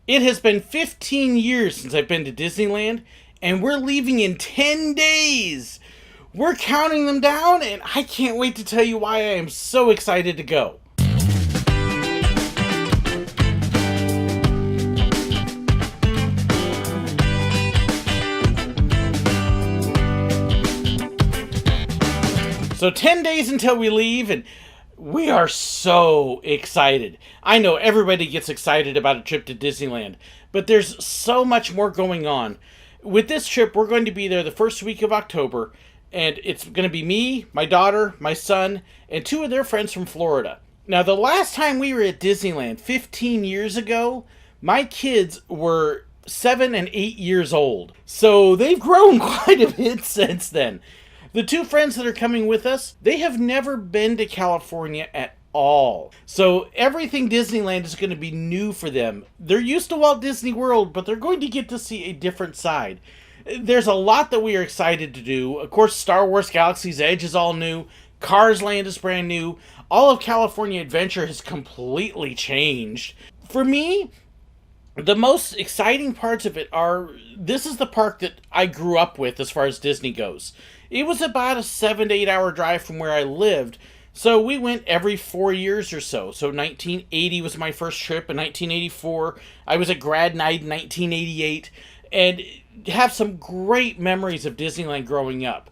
It has been 15 years since I've been to Disneyland, and we're leaving in 10 days. We're counting them down, and I can't wait to tell you why I am so excited to go. So 10 days until we leave, and we are so excited. I know everybody gets excited about a trip to Disneyland, but there's so much more going on. With this trip, we're going to be there the first week of October, and it's going to be me, my daughter, my son, and two of their friends from Florida. Now, the last time we were at Disneyland, 15 years ago, my kids were 7 and 8 years old. So they've grown quite a bit since then. The two friends that are coming with us, they have never been to California at all. So everything Disneyland is going to be new for them. They're used to Walt Disney World, but they're going to get to see a different side. There's a lot that we are excited to do. Of course, Star Wars Galaxy's Edge is all new. Cars Land is brand new. All of California Adventure has completely changed. For me, the most exciting parts of it are, this is the park that I grew up with as far as Disney goes. It was about a 7 to 8 hour drive from where I lived, so we went every 4 years or so. So 1980 was my first trip. In 1984, I was at grad night in 1988, and have some great memories of Disneyland growing up.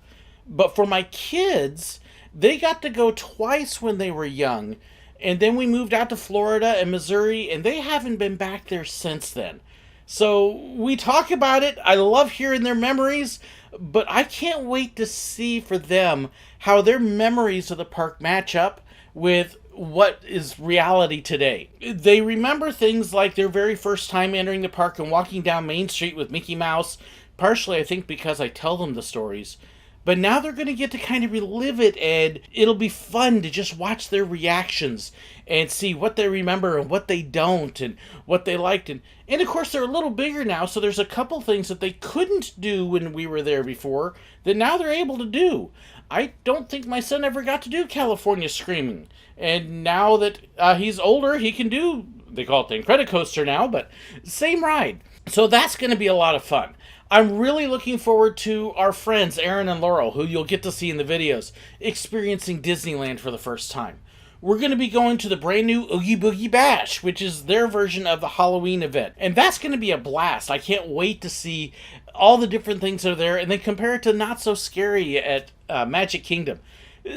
But for my kids, they got to go twice when they were young, and then we moved out to Florida and Missouri, and they haven't been back there since then. So we talk about it. I love hearing their memories, but I can't wait to see for them how their memories of the park match up with what is reality today. They remember things like their very first time entering the park and walking down Main Street with Mickey Mouse, partially I think because I tell them the stories. But now they're going to get to kind of relive it, and it'll be fun to just watch their reactions and see what they remember and what they don't and what they liked. And of course, they're a little bigger now, so there's a couple things that they couldn't do when we were there before that now they're able to do. I don't think my son ever got to do California Screaming. And now that he's older, he can do, they call it the Incredicoaster now, but same ride. So that's going to be a lot of fun. I'm really looking forward to our friends, Aaron and Laurel, who you'll get to see in the videos, experiencing Disneyland for the first time. We're going to be going to the brand new Oogie Boogie Bash, which is their version of the Halloween event. And that's going to be a blast. I can't wait to see all the different things that are there and then compare it to Not So Scary at Magic Kingdom.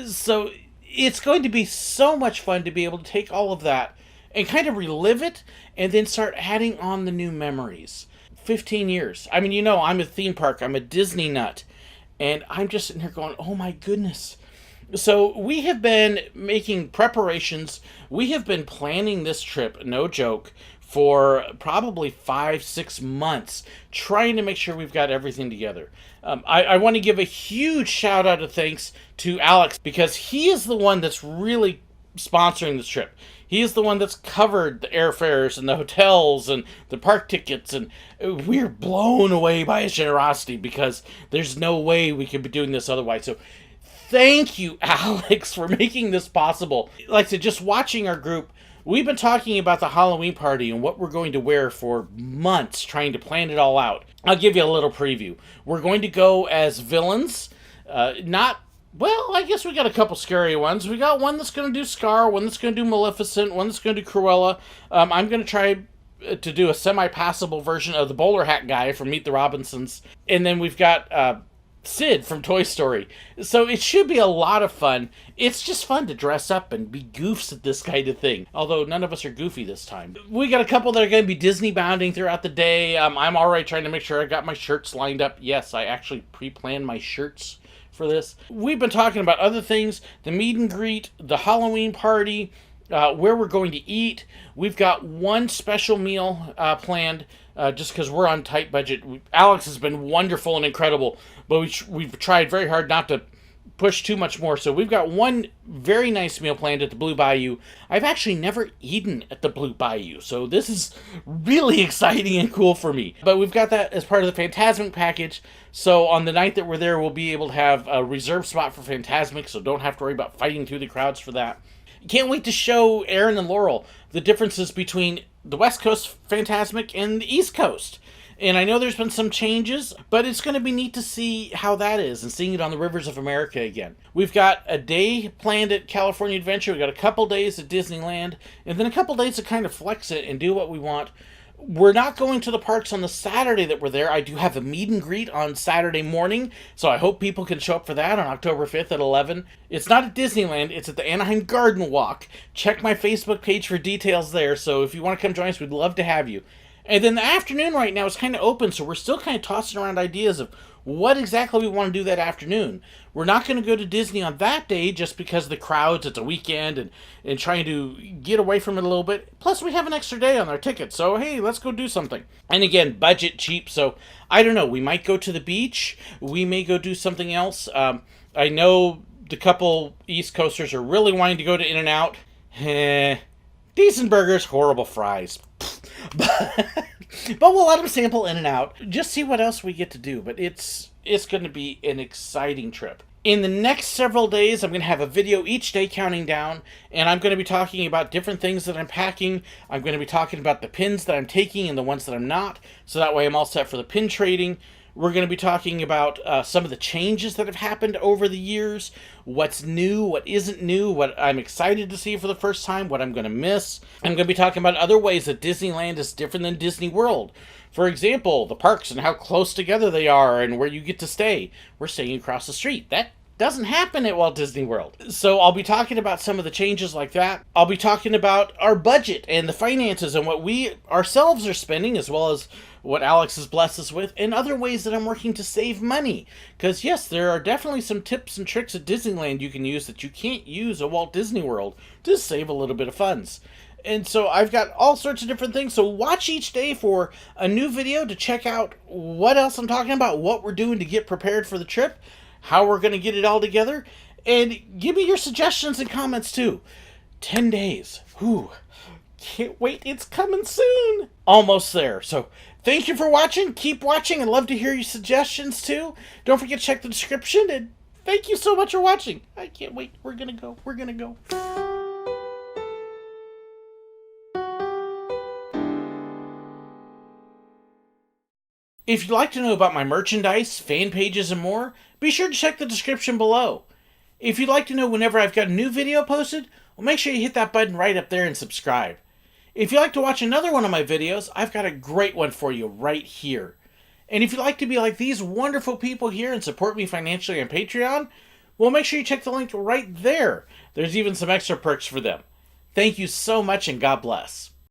So it's going to be so much fun to be able to take all of that and kind of relive it and then start adding on the new memories. 15 years. I mean, you know, I'm a theme park. I'm a Disney nut. And I'm just sitting here going, oh my goodness. So we have been making preparations. We have been planning this trip, no joke, for probably 5-6 months, trying to make sure we've got everything together. I want to give a huge shout out of thanks to Alex, because he is the one that's really sponsoring this trip. He is the one that's covered the airfares and the hotels and the park tickets, and we're blown away by his generosity because there's no way we could be doing this otherwise. So thank you, Alex, for making this possible. Like I said, just watching our group, we've been talking about the Halloween party and what we're going to wear for months, trying to plan it all out. I'll give you a little preview. We're going to go as villains, well, I guess we got a couple scary ones. We got one that's going to do Scar, one that's going to do Maleficent, one that's going to do Cruella. I'm going to try to do a semi-passable version of the bowler hat guy from Meet the Robinsons. And then we've got Sid from Toy Story. So it should be a lot of fun. It's just fun to dress up and be goofs at this kind of thing. Although none of us are goofy this time. We got a couple that are going to be Disney bounding throughout the day. I'm already trying to make sure I got my shirts lined up. Yes, I actually pre-planned my shirts for this. We've been talking about other things, the meet and greet, the Halloween party, where we're going to eat. We've got one special meal planned just because we're on tight budget. Alex has been wonderful and incredible, but we've tried very hard not to push too much more. So we've got one very nice meal planned at the Blue Bayou. I've actually never eaten at the Blue Bayou, so this is really exciting and cool for me. But we've got that as part of the Fantasmic package. So on the night that we're there, we'll be able to have a reserved spot for Fantasmic, so don't have to worry about fighting through the crowds for that. Can't wait to show Aaron and Laurel the differences between the West Coast Fantasmic and the East Coast. And I know there's been some changes, but it's going to be neat to see how that is and seeing it on the rivers of America again. We've got a day planned at California Adventure. We've got a couple days at Disneyland, and then a couple days to kind of flex it and do what we want. We're not going to the parks on the Saturday that we're there. I do have a meet and greet on Saturday morning, so I hope people can show up for that on October 5th at 11. It's not at Disneyland, it's at the Anaheim Garden Walk. Check my Facebook page for details there, so if you want to come join us, we'd love to have you. And then the afternoon right now is kind of open, so we're still kind of tossing around ideas of what exactly we want to do that afternoon. We're not going to go to Disney on that day just because of the crowds. It's a weekend and trying to get away from it a little bit. Plus, we have an extra day on our ticket, so hey, let's go do something. And again, budget cheap, so I don't know. We might go to the beach. We may go do something else. I know the couple East Coasters are really wanting to go to In-N-Out. Decent burgers, horrible fries. But we'll let them sample In-N-Out. Just see what else we get to do. But it's going to be an exciting trip. In the next several days, I'm going to have a video each day counting down. And I'm going to be talking about different things that I'm packing. I'm going to be talking about the pins that I'm taking and the ones that I'm not. So that way I'm all set for the pin trading. We're going to be talking about some of the changes that have happened over the years, what's new, what isn't new, what I'm excited to see for the first time, what I'm going to miss. I'm going to be talking about other ways that Disneyland is different than Disney World. For example, the parks and how close together they are and where you get to stay. We're staying across the street. That doesn't happen at Walt Disney World. So I'll be talking about some of the changes like that. I'll be talking about our budget and the finances and what we ourselves are spending, as well as what Alex has blessed us with, and other ways that I'm working to save money. Because yes, there are definitely some tips and tricks at Disneyland you can use that you can't use at Walt Disney World to save a little bit of funds. And so I've got all sorts of different things. So watch each day for a new video to check out what else I'm talking about, what we're doing to get prepared for the trip, how we're going to get it all together, and give me your suggestions and comments too. 10 days. Whew. Can't wait. It's coming soon. Almost there. So thank you for watching. Keep watching. I'd love to hear your suggestions too. Don't forget to check the description. And thank you so much for watching. I can't wait. We're going to go. We're going to go. If you'd like to know about my merchandise, fan pages, and more, be sure to check the description below. If you'd like to know whenever I've got a new video posted, well, make sure you hit that button right up there and subscribe. If you'd like to watch another one of my videos, I've got a great one for you right here. And if you'd like to be like these wonderful people here and support me financially on Patreon, well, make sure you check the link right there. There's even some extra perks for them. Thank you so much and God bless.